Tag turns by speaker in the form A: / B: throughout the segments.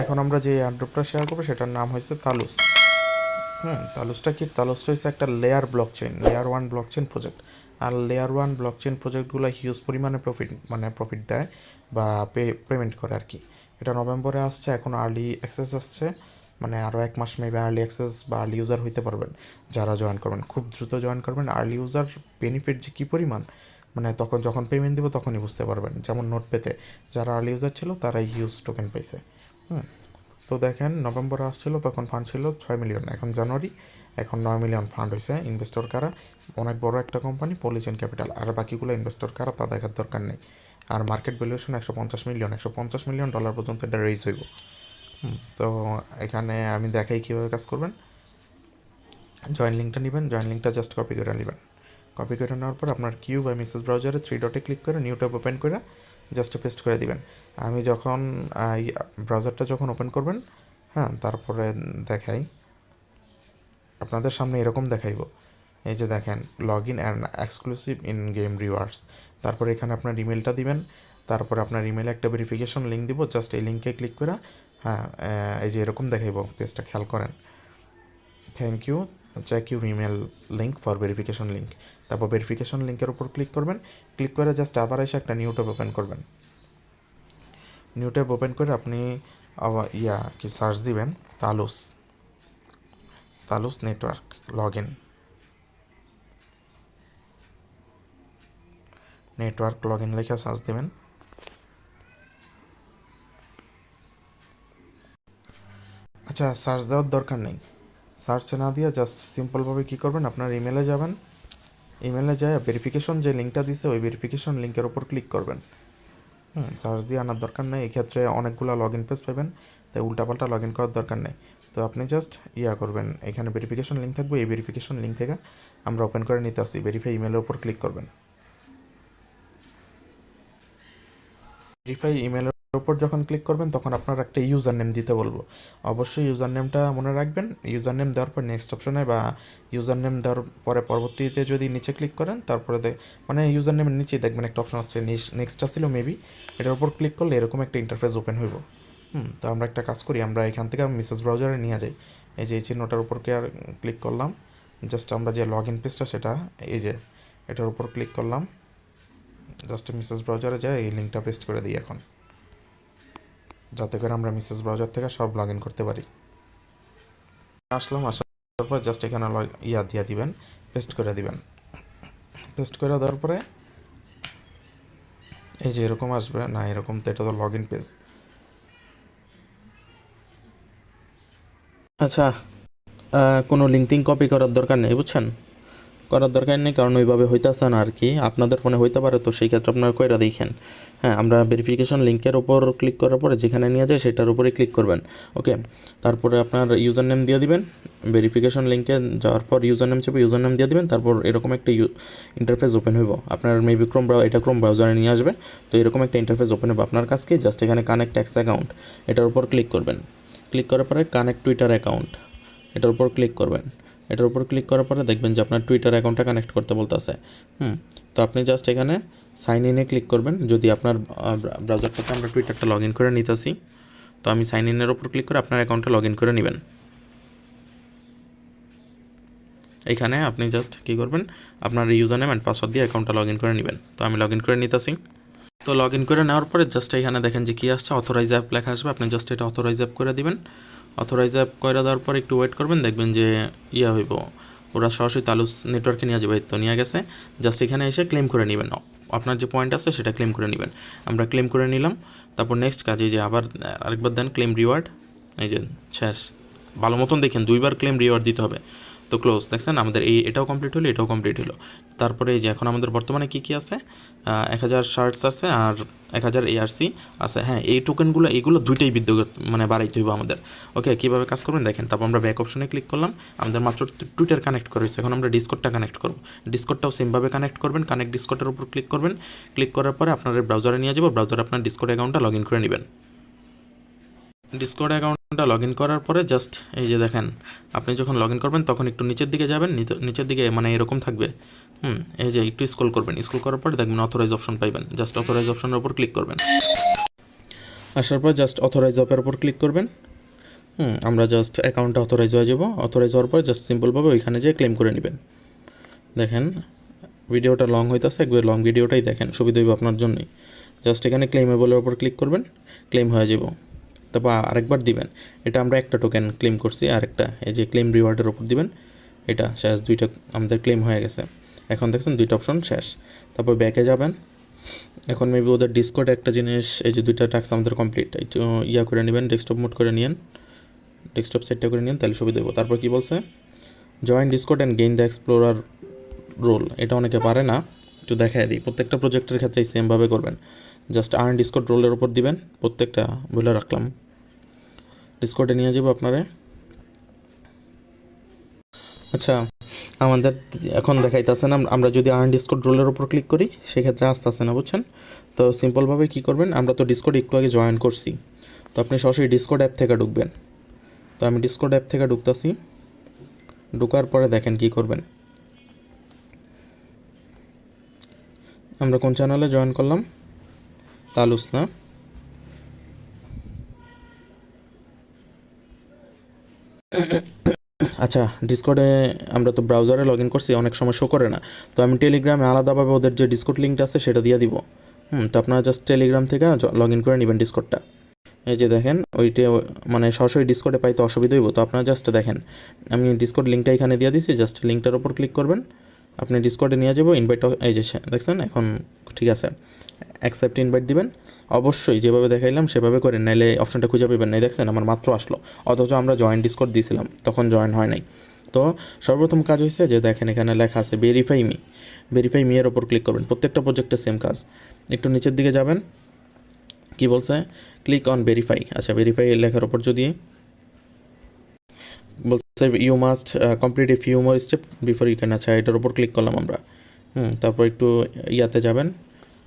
A: এখন আমরা যে এয়ারড্রপটা শেয়ার করবো সেটার নাম হয়েছে তালুস। তালুসটা কি? তালুসটা হচ্ছে একটা layer blockchain, layer one blockchain project. আর লেয়ার ওয়ান ব্লকচেন প্রজেক্টগুলো হিউজ পরিমাণে প্রফিট দেয় বা পেমেন্ট করে আর কি। এটা নভেম্বরে আসছে, এখন আর্লি অ্যাক্সেস আসছে, মানে আরও 1 মাস মেবি আর্লি অ্যাক্সেস বা আর্লি ইউজার হইতে পারবেন যারা জয়েন করবেন। খুব দ্রুত জয়েন করবেন। আর্লি ইউজার বেনিফিট যে কী পরিমাণ, মানে তখন যখন পেমেন্ট দিব তখনই বুঝতে পারবেন। যেমন নোট পেতে যারা আর্লি ইউজার ছিল তারাই হিউজ টোকেন পাইছে। তো দেখেন নভেম্বরে আসছিল তখন ফান্ড ছিল 6 মিলিয়ন, এখন জানুয়ারি, এখন 9 মিলিয়ন ফান্ড হয়েছে। ইনভেস্টর কারা? অনেক বড় একটা কোম্পানি পলিচেন ক্যাপিটাল। আর বাকিগুলো ইনভেস্টর কারা তা দেখার দরকার নেই। আর মার্কেট ভ্যালুয়েশন 150 মিলিয়ন, $150 মিলিয়ন পর্যন্ত এটা রেজ হইব। তো এখানে আমি দেখাই কীভাবে কাজ করবেন। জয়েন লিঙ্কটা নেবেন, জয়েন লিঙ্কটা জাস্ট কপি করে নেবেন। কপি করে নেওয়ার পর আপনার কিউ বা মেসেজ ব্রাউজারে 3 ডটে ক্লিক করে নিউ ট্যাব ওপেন করে জাস্ট পেস্ট করে দিবেন। আমি যখন ব্রাউজারটা যখন ওপেন করবেন, তারপরে দেখাই আপনাদের সামনে এরকম দেখাইব। এই যে দেখেন log in and exclusive in game rewards. তারপরে এখানে আপনার ইমেলটা দিবেন, তারপরে আপনার ইমেলে একটা ভেরিফিকেশন লিঙ্ক দিব, জাস্ট এই লিঙ্কে ক্লিক করে এই যে এরকম দেখাইব পেজটা, খেয়াল করেন। Thank you, check your email link for verification link. তারপর ভেরিফিকেশন লিঙ্কের উপর ক্লিক করবেন, ক্লিক করে জাস্ট আবার এসে একটা নিউ ট্যাব ওপেন করবেন। নিউ ট্যাব ওপেন করে আপনি কি সার্চ দিবেন, Talus, Talus network log in, network log in লেখা সার্চ দেবেন। আচ্ছা, সার্চ দেওয়ার দরকার নেই, সার্চ না দিয়ে জাস্ট সিম্পলভাবে কী করবেন, আপনার ইমেলে যাবেন, ইমেলে যায় ভেরিফিকেশন যে লিঙ্কটা দিছে ওই ভেরিফিকেশন লিঙ্কের ওপর ক্লিক করবেন। সার্চ দিয়ে আনার দরকার নেই, এক্ষেত্রে অনেকগুলো লগ ইন পেজ পাবেন, তাই উল্টাপাল্টা লগ ইন করার দরকার নেই। তো আপনি জাস্ট করবেন, এখানে ভেরিফিকেশন লিঙ্ক থাকবে, এই ভেরিফিকেশন লিঙ্ক থেকে আমরা ওপেন করে নিতে আসি। ভেরিফাই ইমেলের উপর ক্লিক করবেন। ভেরিফাই ইমেলের উপর যখন ক্লিক করবেন তখন আপনার একটা ইউজার নেম দিতে বলবো। অবশ্যই ইউজার নেমটা মনে রাখবেন। ইউজার নেম দেওয়ার পর নেক্সট অপশনে বা ইউজার নেম দেওয়ার পরে পরবর্তীতে যদি নিচে ক্লিক করেন তারপরে মানে ইউজার নেমের নিচেই দেখবেন একটা অপশন আসছে, নেক্সট আসছিল মেবি, এটার উপর ক্লিক করলে এরকম একটা ইন্টারফেস ওপেন হইব। তো আমরা একটা কাজ করি, আমরা এখান থেকে মেসেজ ব্রাউজারে নিয়ে যাই। এই যে এই চিহ্নটার উপর ক্লিক করলাম, জাস্ট আমরা যে লগ ইন পেজটা সেটা এই যে এটার উপর ক্লিক করলাম, জাস্ট মেসেজ ব্রাউজারে যাই এই লিঙ্কটা পেস্ট করে দিই এখন, যাতে করে আমরা মেসেজ ব্রাউজার থেকে সব লগ ইন করতে পারি। আসার পর জাস্ট এখানে দিয়ে দিবেন, পেস্ট করে দিবেন। পেস্ট করে দেওয়ার পরে এই যে এরকম আসবে, না এরকম তো এটা তো লগ ইন পেজ। আচ্ছা, কোনো লিঙ্কিং কপি করার দরকার নেই, বুঝছেন, করার দরকার নেই, কারণ ওইভাবে হইতেছে না আর কি। আপনাদের ফোনে হইতে পারে, তো সেই ক্ষেত্রে আপনারা কইরা দেখেন। আমরা ভেরিফিকেশন লিঙ্কের ওপর ক্লিক করার পরে যেখানে নিয়ে যায় সেটার উপরে ক্লিক করবেন। ওকে, তারপরে আপনার ইউজার নেম দিয়ে দিবেন। ভেরিফিকেশন লিঙ্কে যাওয়ার পর ইউজার নেম চেপে ইউজার নেম দিয়ে দিবেন। তারপর এরকম একটা ইন্টারফেস ওপেন হইব। আপনার মেবি এটা ক্রোম ব্রাউজারে নিয়ে আসবে। তো এরকম একটা ইন্টারফেস ওপেন হবে। আপনার কাছে জাস্ট এখানে কানেক্ট এক্স অ্যাকাউন্ট, এটার উপর ক্লিক করবেন। ক্লিক করার পরে কানেক্ট টুইটার অ্যাকাউন্ট, এটার উপর ক্লিক করবেন। এটার উপর ক্লিক করার পরে দেখবেন যে আপনার টুইটার অ্যাকাউন্টটা কানেক্ট করতে বলতেছে। তো আপনি জাস্ট এখানে সাইন ইনে ক্লিক করবেন। যদি আপনার ব্রাউজারটাতে আমরা টুইটারটা লগ ইন করে নিতেছি, তো আমি সাইন ইনের ওপর ক্লিক করে আপনার অ্যাকাউন্টটা লগ ইন করে নেবেন। এখানে আপনি জাস্ট কী করবেন, আপনার ইউজার নেম অ্যান্ড পাসওয়ার্ড দিয়ে অ্যাকাউন্টটা লগ ইন করে নেবেন। তো আমি লগ ইন করে নিতেছি। তো লগ ইন করে নেওয়ার পরে জাস্ট এখানে দেখেন যে কী আসছে, অথরাইজ অ্যাপ লেখা আসবে। আপনি জাস্ট এটা অথরাইজ অ্যাপ করে দিবেন। অথরাইজ অ্যাপ করে দেওয়ার পর একটু ওয়েট করবেন, দেখবেন যে হইব, ওরা সরাসরি তালুস নেটওয়ার্কে নিয়ে যাবে। তো নিয়ে গেছে, জাস্ট এখানে এসে ক্লেম করে নেবেন। আপনার যে পয়েন্ট আছে সেটা ক্লেম করে নেবেন। আমরা ক্লেম করে নিলাম। তারপর নেক্সট কাজ, এই যে আবার আরেকবার দেন ক্লেম রিওয়ার্ড, এই যে শেষ। ভালো মতন দেখেন 2বার ক্লেম রিওয়ার্ড দিতে হবে। তো ক্লোজ, দেখছেন আমাদের এটাও কমপ্লিট হলো, এটাও কমপ্লিট হলো। তারপরে এই যে এখন আমাদের বর্তমানে কী কী আছে, 1000 শার্টস আছে আর 1000 এআরসি আছে। এই টোকেনগুলো এইগুলো দুইটাই বিদ্যুৎ মানে বাড়াইতে হইব আমাদের। ওকে, কীভাবে কাজ করবেন দেখেন। তারপর আমরা ব্যাক অপশনে ক্লিক করলাম। আমাদের মাত্র টুইটার কানেক্ট করা হয়েছে, এখন আমরা ডিসকর্ডটা কানেক্ট করব। ডিসকর্ডটাও সেমভাবে কানেক্ট করবেন। কানেক্ট ডিসকর্ডের উপর ক্লিক করবেন। ক্লিক করার পরে আপনার ব্রাউজারে নিয়ে যাবো। ব্রাউজারে আপনার ডিসকর্ড অ্যাকাউন্টটা লগ ইন করে নেবেন। ডিসকর্ড অ্যাকাউন্টটা লগ ইন করার পরে জাস্ট এই যে দেখেন, আপনি যখন লগ ইন করবেন তখন একটু নিচের দিকে যাবেন। নিচের দিকে মানে এরকম থাকবে। এই যে একটু স্ক্রল করবেন। স্ক্রল করার পরে দেখবেন অথরাইজ অপশন পাইবেন। জাস্ট অথরাইজ অপশনের উপর ক্লিক করবেন। আসার পর জাস্ট অথরাইজ অপের উপর ক্লিক করবেন। আমরা জাস্ট অ্যাকাউন্টটা অথরাইজ হয়ে যাব। অথরাইজ হওয়ার পর জাস্ট সিম্পলভাবে ওইখানে যেয়ে ক্লেম করে নেবেন। দেখেন ভিডিওটা লং হইতেছে, একবার লং ভিডিওটাই দেখেন, সুবিধা হইব আপনার জন্যই। জাস্ট এখানে ক্লেমেবলের উপর ক্লিক করবেন, ক্লেম হয়ে যাব। তারপর আরেকবার দিবেন। এটা আমরা একটা টোকেন ক্লেম করছি, আরেকটা এই যে ক্লেম রিওয়ার্ডের উপর দিবেন। এটা শেষ, দুইটা আমাদের ক্লেম হয়ে গেছে। এখন দেখছেন দুইটা অপশন শেষ। তারপর ব্যাকে যাবেন। এখন মেবি ওদের ডিসকর্ডে একটা জিনিস, এই যে দুইটা টাস্ক আমাদের কমপ্লিট, একটু ইয়া করে নেবেন, ডেস্কটপ মোড করে নিন, ডেস্কটপ সেটটা করে নিন, তাহলে সুবিধা হইব। তারপর কি বলছে, join Discord and gain the explorer role. এটা অনেকে পারে না, একটু দেখায় দিই। প্রত্যেকটা প্রজেক্টের ক্ষেত্রেই সেমভাবে করবেন। জাস্ট আর্ন ডিসকর্ড রোলের উপর দিবেন, প্রত্যেকটা বলে রাখলাম। ডিসকর্ডে নিয়ে যাবো আপনারে। আচ্ছা, আমাদের এখন দেখাইতেছে না, আমরা যদি আর্ন ডিসকর্ড রোলের উপর ক্লিক করি সেক্ষেত্রে আসতেছে না, বুঝছেন? তো সিম্পলভাবে কী করবেন, আমরা তো ডিসকর্ড একটু আগে জয়েন করছি, তো আপনি সরাসরি ডিসকর্ড অ্যাপ থেকে ঢুকবেন। তো আমি ডিসকর্ড অ্যাপ থেকে ঢুকতেছি। ঢুকার পরে দেখেন কি করবেন। আমরা কোন চ্যানেলে জয়েন করলাম? তালুস না? আচ্ছা, ডিসকর্ডে আমরা তো ব্রাউজারে লগ ইন করছি, অনেক সময় শো করে না। তো আমি টেলিগ্রামে আলাদাভাবে ওদের যে ডিসকর্ড লিঙ্কটা আছে সেটা দিয়ে দিব। তো আপনারা জাস্ট টেলিগ্রাম থেকে লগ ইন করে নেবেন ডিসকর্ডটা। এই যে দেখেন ওইটা, মানে সরাসরি ডিসকর্ডে পাইতে অসুবিধা হইব। তো আপনারা জাস্ট দেখেন, আমি ডিসকর্ড লিঙ্কটা এখানে দিয়ে দিছি, জাস্ট লিঙ্কটার ওপর ক্লিক করবেন, আপনি ডিসকর্ডে নিয়ে যাবো। ইনভাইট, এই যে দেখছেন এখন ঠিক আছে, অ্যাকসেপ্ট ইনভাইট দিবেন। অবশ্যই যেভাবে দেখাইলাম সেভাবে করেন, নাইলে অপশনটা খুঁজে পাবেন না। দেখছেন আমার মাত্র আসলো, অথচ আমরা জয়েন ডিসকর্ড দিয়েছিলাম, তখন জয়েন হয় নাই। তো সর্বপ্রথম কাজ হয়েছে যে দেখেন এখানে লেখা আছে ভেরিফাই মি। ভেরিফাই মি এর ওপর ক্লিক করবেন। প্রত্যেকটা প্রজেক্টের সেম কাজ। একটু নিচের দিকে যাবেন, কি বলছে, ক্লিক অন ভেরিফাই। আচ্ছা, ভেরিফাই লেখার ওপর যদি বলছে you must complete a few more step before you can. আচ্ছা, এটার উপর ক্লিক করলাম আমরা। তারপর একটু ইয়াতে যাবেন,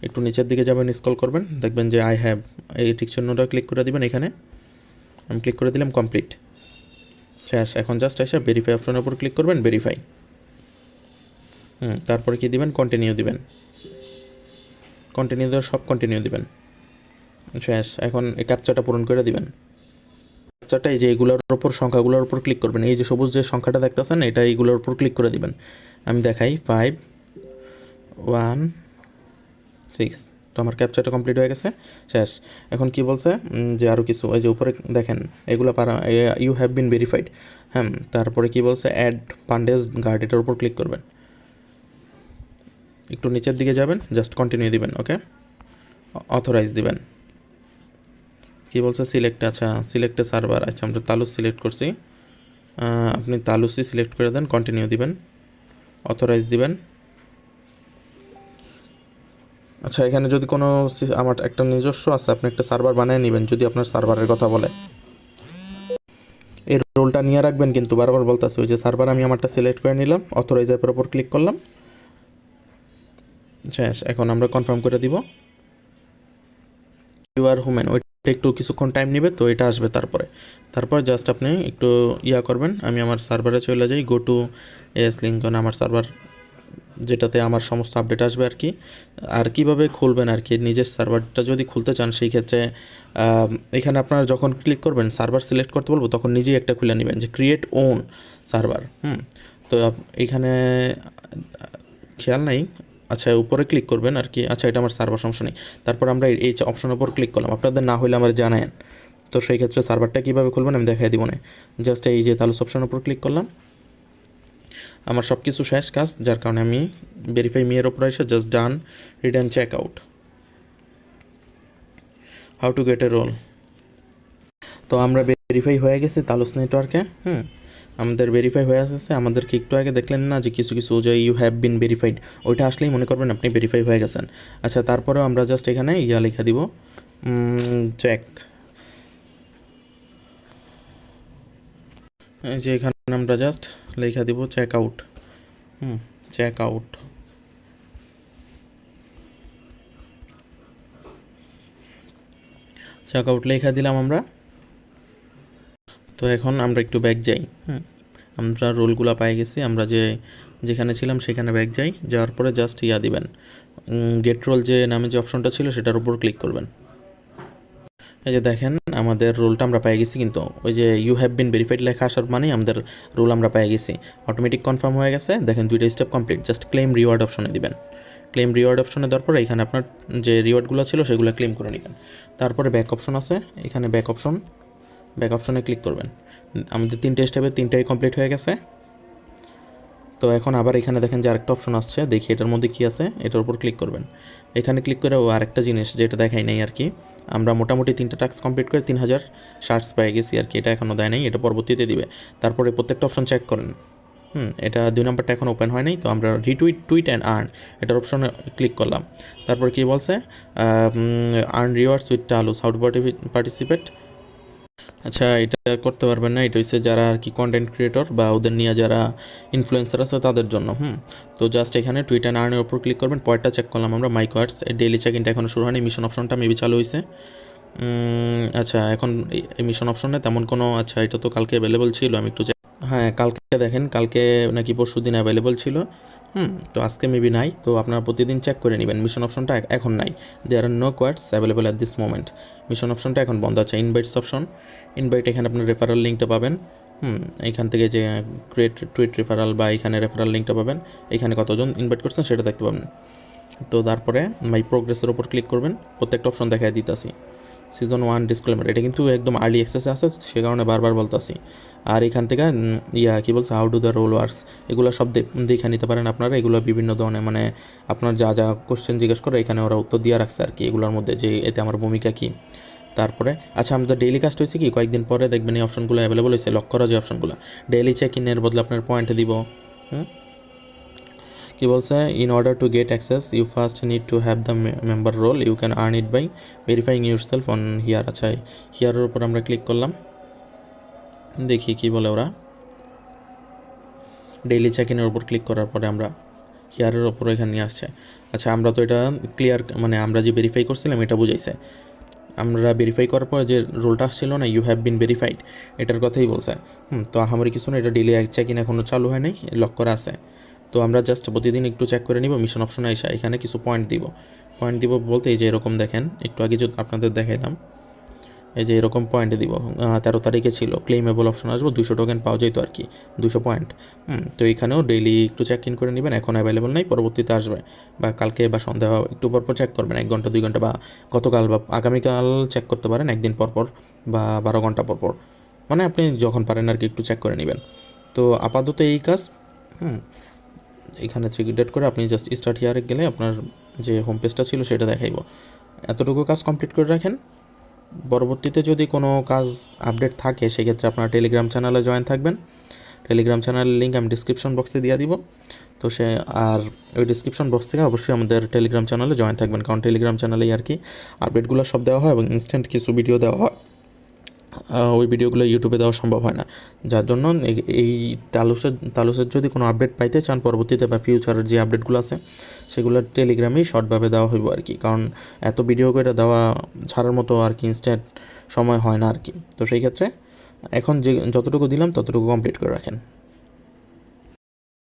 A: একটু নিচের দিকে যাবেন, স্ক্রল করবেন, দেখবেন যে আই হ্যাভ, এই ঠিক চিহ্নটা ক্লিক করে দিবেন। এখানে আমি ক্লিক করে দিলাম, কমপ্লিট, শেষ। এখন জাস্ট এসে ভেরিফাই অপশনের উপর ক্লিক করবেন, ভেরিফাই। তারপরে কি দিবেন, কন্টিনিউ দিবেন। কন্টিনিউ দেওয়ার সব কন্টিনিউ দিবেন, শেষ। এখন এই ক্যাপচাটা পূরণ করে দিবেন। ক্যাপচাটা এই যে এইগুলোর উপর, সংখ্যাগুলোর উপর ক্লিক করবেন। এই যে সবুজ যে সংখ্যাটা দেখতেছেন, এটা এইগুলোর উপর ক্লিক করে দিবেন। আমি দেখাই, 516। তো আমার ক্যাপচারটা কমপ্লিট হয়ে গেছে, শেষ। এখন কি বলছে যে আরও কিছু, এই যে উপরে দেখেন এগুলো পারা, ইউ হ্যাভ বিন ভেরিফাইড। তারপরে কি বলছে, অ্যাড পান্ডেজ গার্ড, এটার উপর ক্লিক করবেন। একটু নিচের দিকে যাবেন, জাস্ট কন্টিনিউ দিবেন, ওকে। অথরাইজ দিবেন। কি বলছে, সিলেক্ট। আচ্ছা, সিলেক্টে সার্ভার। আচ্ছা, আমরা তালুস সিলেক্ট করছি, আপনি তালুসই সিলেক্ট করে দেন, কন্টিনিউ দিবেন, অথরাইজ দিবেন। আচ্ছা, এখানে যদি কোনো, আমার একটা নিজস্ব আছে, আপনি একটা সার্ভার বানিয়ে নেবেন যদি আপনার সার্ভারের কথা বলে। এই রোলটা নিয়ে রাখবেন কিন্তু, বারবার বলতেছে। ওই যে সার্ভার আমি আমারটা সিলেক্ট করে নিলাম, অথরাইজ অ্যাপের ওপর ক্লিক করলাম, শেষ। এখন আমরা কনফার্ম করে দিব ইউ আর হুম্যান। ওইটা একটু কিছুক্ষণ টাইম নেবে, তো এটা আসবে। তারপর জাস্ট আপনি একটু ইয়া করবেন। আমি আমার সার্ভারে চলে যাই, গো টু এস লিঙ্কন, আমার সার্ভার যেটাতে আমার সমস্ত আপডেট আসবে আর কি। আর কীভাবে খুলবেন আর কি, নিজের সার্ভারটা যদি খুলতে চান সেই ক্ষেত্রে এখানে আপনারা যখন ক্লিক করবেন, সার্ভার সিলেক্ট করতে বলবো, তখন নিজেই একটা খুলে নেবেন যে ক্রিয়েট ওন সার্ভার। তো এখানে খেয়াল নাই। আচ্ছা, উপরে ক্লিক করবেন আর কি। আচ্ছা, এটা আমার সার্ভার, সমস্যা নেই। তারপর আমরা এই অপশনের উপর ক্লিক করলাম। আপনাদের না হলে আমার জানায়েন। তো সেই ক্ষেত্রে সার্ভারটা কীভাবে খুলবেন আমি দেখাই দিব না। জাস্ট এই যে তালুস অপশনের উপর ক্লিক করলাম, আমার সব কিছু শেষ কাজ, যার কারণে আমি ভেরিফাই মি এর উপর এসে just done, return check out, how to get a role. তো আমরা ভেরিফাই হয়ে গেছি তালুস নেটওয়ার্কে। আমাদের ভেরিফাই হয়ে আসছে। আমাদেরকে একটু আগে দেখলেন না যে কিছু কিছু যে ইউ হ্যাভ বিন ভেরিফাইড, ওইটা আসলেই মনে করবেন আপনি ভেরিফাই হয়ে গেছেন। আচ্ছা, তারপরেও আমরা জাস্ট এখানে ইয়া লেখা দিব, চেক। এই যে এখানে আমরা জাস্ট লেখা দিব check out. Check out. Check out লেখা দিলাম আমরা। তো এখন আমরা একটু ব্যাক যাই। আমরা রোলগুলো পাই গেছি। আমরা যেখানে ছিলাম সেখানে ব্যাক যাই। যাওয়ার পরে জাস্ট ইয়া দিবেন, গেট রোল যে নামে যে অপশনটা ছিল সেটার উপর ক্লিক করবেন। এই যে দেখেন আমাদের রোলটা আমরা পেয়ে গেছি, কিন্তু ওই যে ইউ হ্যাভ বিন ভেরিফাইড লেখা আসার মানেই আমাদের রোল আমরা পেয়ে গেছি, অটোমেটিক কনফার্ম হয়ে গেছে। দেখেন দুইটা step complete, just claim reward অপশনে দিবেন। ক্লেম রিওয়ার্ড অপশনে দেওয়ার পরে এখানে আপনার যে রিওয়ার্ডগুলো ছিল সেগুলো ক্লেম করে নেবেন। তারপরে ব্যাক অপশন আছে, এখানে ব্যাক অপশনে ক্লিক করবেন। আমাদের 3টে স্টেপে 3টাই কমপ্লিট হয়ে গেছে। তো এখন আবার এখানে দেখেন যে আরেকটা অপশন আসছে, দেখি এটার মধ্যে কী আছে, এটার উপর ক্লিক করবেন। এখানে ক্লিক করে আরেকটা জিনিস যেটা দেখাই নাই আর কি, আমরা মোটামুটি 3টা টাস্ক কমপ্লিট করে 3000 শার্টস পেয়ে গেছি আর কি, এটা এখনও দেয় নাই, এটা পরবর্তীতে দিবে। তারপরে প্রত্যেকটা অপশন চেক করেন। এটা 2 নম্বরটা এখন ওপেন হয় নাই, তো আমরা টুইট অ্যান্ড আর্ন এটার অপশনে ক্লিক করলাম। তারপর কী বলছে, earn rewards with Talus, how to participate. আচ্ছা, এটা করতে পারবেন না, এটা হচ্ছে যারা আর কি কন্টেন্ট ক্রিয়েটর বা ওদের নিয়ে যারা ইনফ্লুয়েন্সার আছে তাদের জন্য। তো জাস্ট এখানে টুইট অ্যান্ড আর্নের উপর ক্লিক করবেন। পয়েন্টটা চেক করলাম আমরা, মাই কোয়ার্টস ডেইলি চেক ইনটা এখনও শুরু হয়নি, মিশন অপশনটা মেবি চালু হয়েছে। আচ্ছা, এখন এই মিশন অপশনে তেমন কোনো, আচ্ছা এটা তো কালকে অ্যাভেলেবল ছিল, আমি একটু হ্যাঁ কালকে দেখেন, কালকে নাকি পরশু দিন অ্যাভেলেবল ছিল। তো আজকে মেবি নাই, তো আপনারা প্রতিদিন চেক করে নেবেন। মিশন অপশনটা এখন নাই, there are no quests available at this moment. Mission অপশনটা এখন বন্ধ আছে। ইনভাইটস অপশন, ইনভাইট এখানে আপনার রেফারেল লিঙ্কটা পাবেন। এইখান থেকে যে ক্রিয়েট টুইট রেফারাল বা এখানে রেফারাল লিঙ্কটা পাবেন, এখানে কতজন ইনভাইট করছেন সেটা দেখতে পাবেন। তো তারপরে মাই প্রোগ্রেসের ওপর ক্লিক করবেন, প্রত্যেকটা অপশন দেখাই দিতেছি। সিজন 1 ডিসক্লেমার, এটা কিন্তু একদম আর্লি অ্যাক্সেসে আছে, সে কারণে বারবার বলতেছি। আর এখান থেকে কী বলছে, how do the role works, এগুলো সব দেখে নিতে পারেন আপনারা। এগুলো বিভিন্ন ধরনের মানে আপনার যা যা কোশ্চেন জিজ্ঞেস করে এখানে ওরা উত্তর দিয়ে রাখছে আর কি, এগুলোর মধ্যে যে এতে আমার ভূমিকা কী। তারপরে আচ্ছা, আমাদের ডেইলি কাজটা হয়েছে কি, কয়েকদিন পরে দেখবেন এই অপশনগুলো অ্যাভেলেবল হয়েছে, লক করা যে অপশনগুলো। ডেইলি চেক ইনের বদলে আপনার পয়েন্ট দিব। কি বলছে, in order to get access you first need to have the member role, you can earn it by verifying yourself on here. আচ্ছা, হিয়ারের উপর আমরা ক্লিক করলাম, দেখি কি বলে ওরা। ডেইলি চেক ইনের উপর ক্লিক করার পরে আমরা হিয়ারের ওপর এখানে নিয়ে আসছে। আচ্ছা, আমরা তো এটা ক্লিয়ার, মানে আমরা যে ভেরিফাই করছিলাম এটা বুঝাইছে। আমরা ভেরিফাই করার পর যে রোলটা আসছিল না, ইউ হ্যাভ বিন ভেরিফাইড, এটার কথাই বলছে। তো আহামরি কিছু না, এটা ডেইলি চেক ইন এখনও চালু হয় নাই, লক করা আছে। তো আমরা জাস্ট প্রতিদিন একটু চেক করে নিব। মিশন অপশনে এসে এখানে কিছু পয়েন্ট দিব বলতে এই যে এরকম দেখেন, একটু আগে যদি আপনাদের দেখাইলাম, এই যে এরকম পয়েন্ট দিব। 13 তারিখে ছিল, ক্লেমেবল অপশন আসবো, 200 টোকেন পাওয়া যেত আর কি, 200 পয়েন্ট। তো এখানেও ডেইলি একটু চেক ইন করে নেবেন, এখন অ্যাভেলেবল নাই, পরবর্তীতে আসবে, বা কালকে বা সন্ধ্যা একটু পরপর চেক করবেন, 1 ঘন্টা 2 ঘন্টা, বা গতকাল বা আগামীকাল চেক করতে পারেন, একদিন পরপর বা 12 ঘন্টা পরপর, মানে আপনি যখন পারেন আর কি একটু চেক করে নেবেন। তো আপাতত এই কাজ। এখানে ডেট করে আপনি জাস্ট স্টার্ট হিয়ারে গেলে আপনার যে হোম পেজটা ছিল সেটা দেখাইব। এতটুকু কাজ কমপ্লিট করে রাখেন, পরবর্তীতে যদি কোনো কাজ আপডেট থাকে সেক্ষেত্রে আপনার টেলিগ্রাম চ্যানেলে জয়েন থাকবেন। টেলিগ্রাম চ্যানেলের লিঙ্ক আমি ডিসক্রিপশন বক্সে দিয়ে দিব। তো আর ওই ডিসক্রিপশন বক্স থেকে অবশ্যই আমাদের টেলিগ্রাম চ্যানেলে জয়েন থাকবেন, কারণ টেলিগ্রাম চ্যানেলেই আর কি আপডেটগুলো সব দেওয়া হয় এবং ইনস্ট্যান্ট কিছু ভিডিও দেওয়া হয়। ওই ভিডিওগুলো ইউটিউবে দেওয়া সম্ভব হয় না, যার জন্য এই তালুসের যদি কোনো আপডেট পাইতে চান পরবর্তীতে বা ফিউচারের যে আপডেটগুলো আছে সেগুলো টেলিগ্রামেই শর্টভাবে দেওয়া হইব আর কি, কারণ এত ভিডিও করে দেওয়া ছাড়ার মতো আর কি ইনস্ট্যান্ট সময় হয় না আর কি। তো সেই ক্ষেত্রে এখন যতটুকু দিলাম ততটুকু কমপ্লিট করে রাখেন।